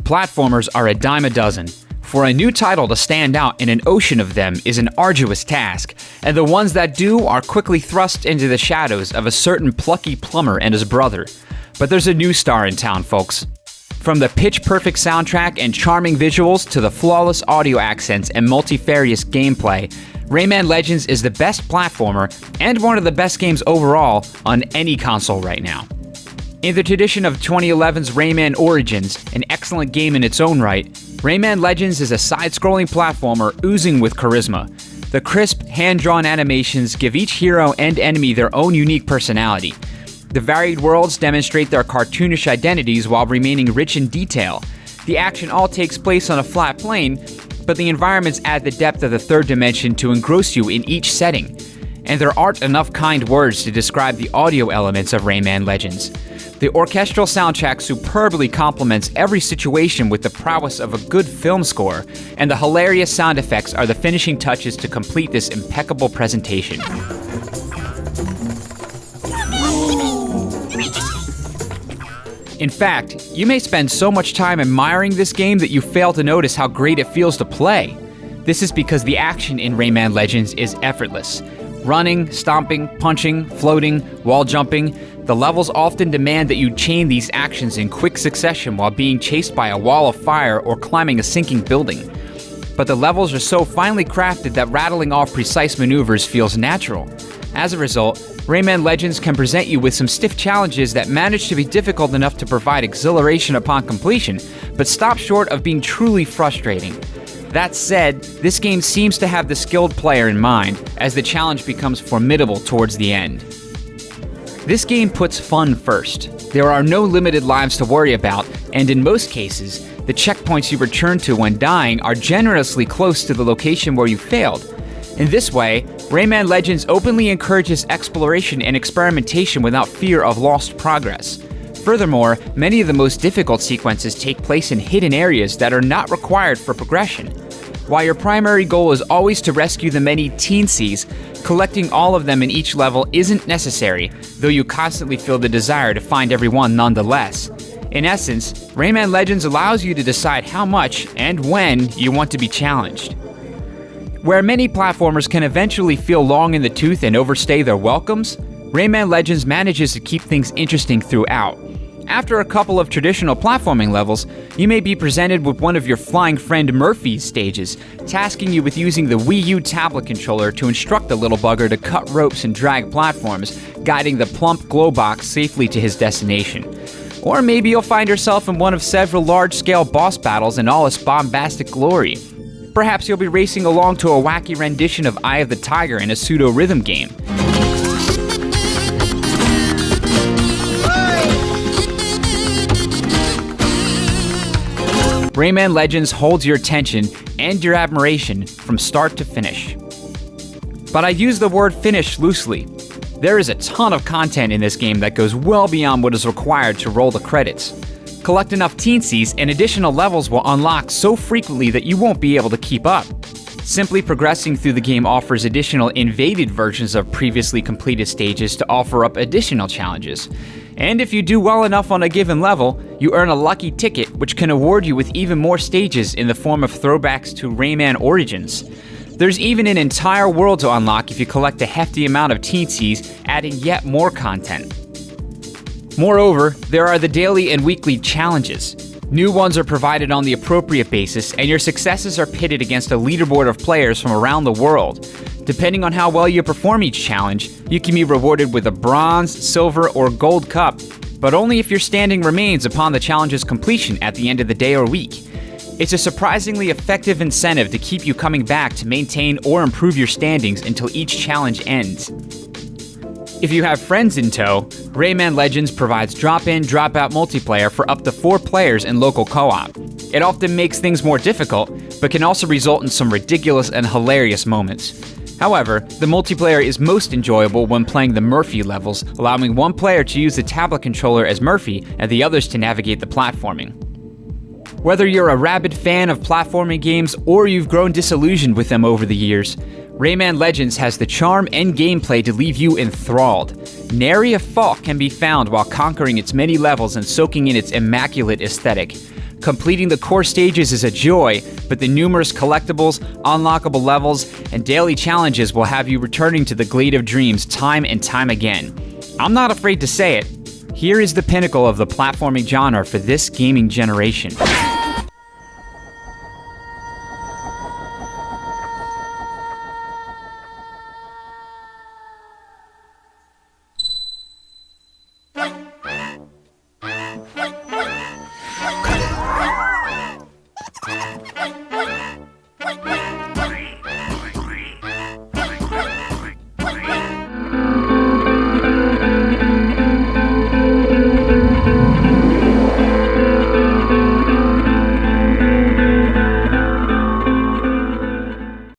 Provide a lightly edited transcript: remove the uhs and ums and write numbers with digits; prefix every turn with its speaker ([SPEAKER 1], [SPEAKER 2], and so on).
[SPEAKER 1] platformers are a dime a dozen. For a new title to stand out in an ocean of them is an arduous task, and the ones that do are quickly thrust into the shadows of a certain plucky plumber and his brother. But there's a new star in town, folks. From the pitch-perfect soundtrack and charming visuals to the flawless audio accents and multifarious gameplay, Rayman Legends is the best platformer and one of the best games overall on any console right now. In the tradition of 2011's Rayman Origins, an excellent game in its own right, Rayman Legends is a side-scrolling platformer oozing with charisma. The crisp, hand-drawn animations give each hero and enemy their own unique personality. The varied worlds demonstrate their cartoonish identities while remaining rich in detail. The action all takes place on a flat plane, but the environments add the depth of the third dimension to engross you in each setting. And there aren't enough kind words to describe the audio elements of Rayman Legends. The orchestral soundtrack superbly complements every situation with the prowess of a good film score, and the hilarious sound effects are the finishing touches to complete this impeccable presentation. In fact, you may spend so much time admiring this game that you fail to notice how great it feels to play. This is because the action in Rayman Legends is effortless. Running, stomping, punching, floating, wall jumping, the levels often demand that you chain these actions in quick succession while being chased by a wall of fire or climbing a sinking building. But the levels are so finely crafted that rattling off precise maneuvers feels natural. As a result, Rayman Legends can present you with some stiff challenges that manage to be difficult enough to provide exhilaration upon completion, but stop short of being truly frustrating. That said, this game seems to have the skilled player in mind, as the challenge becomes formidable towards the end. This game puts fun first. There are no limited lives to worry about, and in most cases, the checkpoints you return to when dying are generously close to the location where you failed. In this way, Rayman Legends openly encourages exploration and experimentation without fear of lost progress. Furthermore, many of the most difficult sequences take place in hidden areas that are not required for progression. While your primary goal is always to rescue the many teensies, collecting all of them in each level isn't necessary, though you constantly feel the desire to find everyone nonetheless. In essence, Rayman Legends allows you to decide how much and when you want to be challenged. Where many platformers can eventually feel long in the tooth and overstay their welcomes, Rayman Legends manages to keep things interesting throughout. After a couple of traditional platforming levels, you may be presented with one of your flying friend Murphy's stages, tasking you with using the Wii U tablet controller to instruct the little bugger to cut ropes and drag platforms, guiding the plump glow box safely to his destination. Or maybe you'll find yourself in one of several large-scale boss battles in all its bombastic glory. Perhaps you'll be racing along to a wacky rendition of Eye of the Tiger in a pseudo-rhythm game. Rayman Legends holds your attention and your admiration from start to finish. But I use the word finish loosely. There is a ton of content in this game that goes well beyond what is required to roll the credits. Collect enough teensies and additional levels will unlock so frequently that you won't be able to keep up. Simply progressing through the game offers additional invaded versions of previously completed stages to offer up additional challenges. And if you do well enough on a given level, you earn a lucky ticket which can award you with even more stages in the form of throwbacks to Rayman Origins. There's even an entire world to unlock if you collect a hefty amount of teensies, adding yet more content. Moreover, there are the daily and weekly challenges. New ones are provided on the appropriate basis, and your successes are pitted against a leaderboard of players from around the world. Depending on how well you perform each challenge, you can be rewarded with a bronze, silver, or gold cup, but only if your standing remains upon the challenge's completion at the end of the day or week. It's a surprisingly effective incentive to keep you coming back to maintain or improve your standings until each challenge ends. If you have friends in tow, Rayman Legends provides drop-in, drop-out multiplayer for up to 4 players in local co-op. It often makes things more difficult, but can also result in some ridiculous and hilarious moments. However, the multiplayer is most enjoyable when playing the Murphy levels, allowing one player to use the tablet controller as Murphy and the others to navigate the platforming. Whether you're a rabid fan of platforming games or you've grown disillusioned with them over the years, Rayman Legends has the charm and gameplay to leave you enthralled. Nary a fault can be found while conquering its many levels and soaking in its immaculate aesthetic. Completing the core stages is a joy, but the numerous collectibles, unlockable levels, and daily challenges will have you returning to the Glade of Dreams time and time again. I'm not afraid to say it. Here is the pinnacle of the platforming genre for this gaming generation.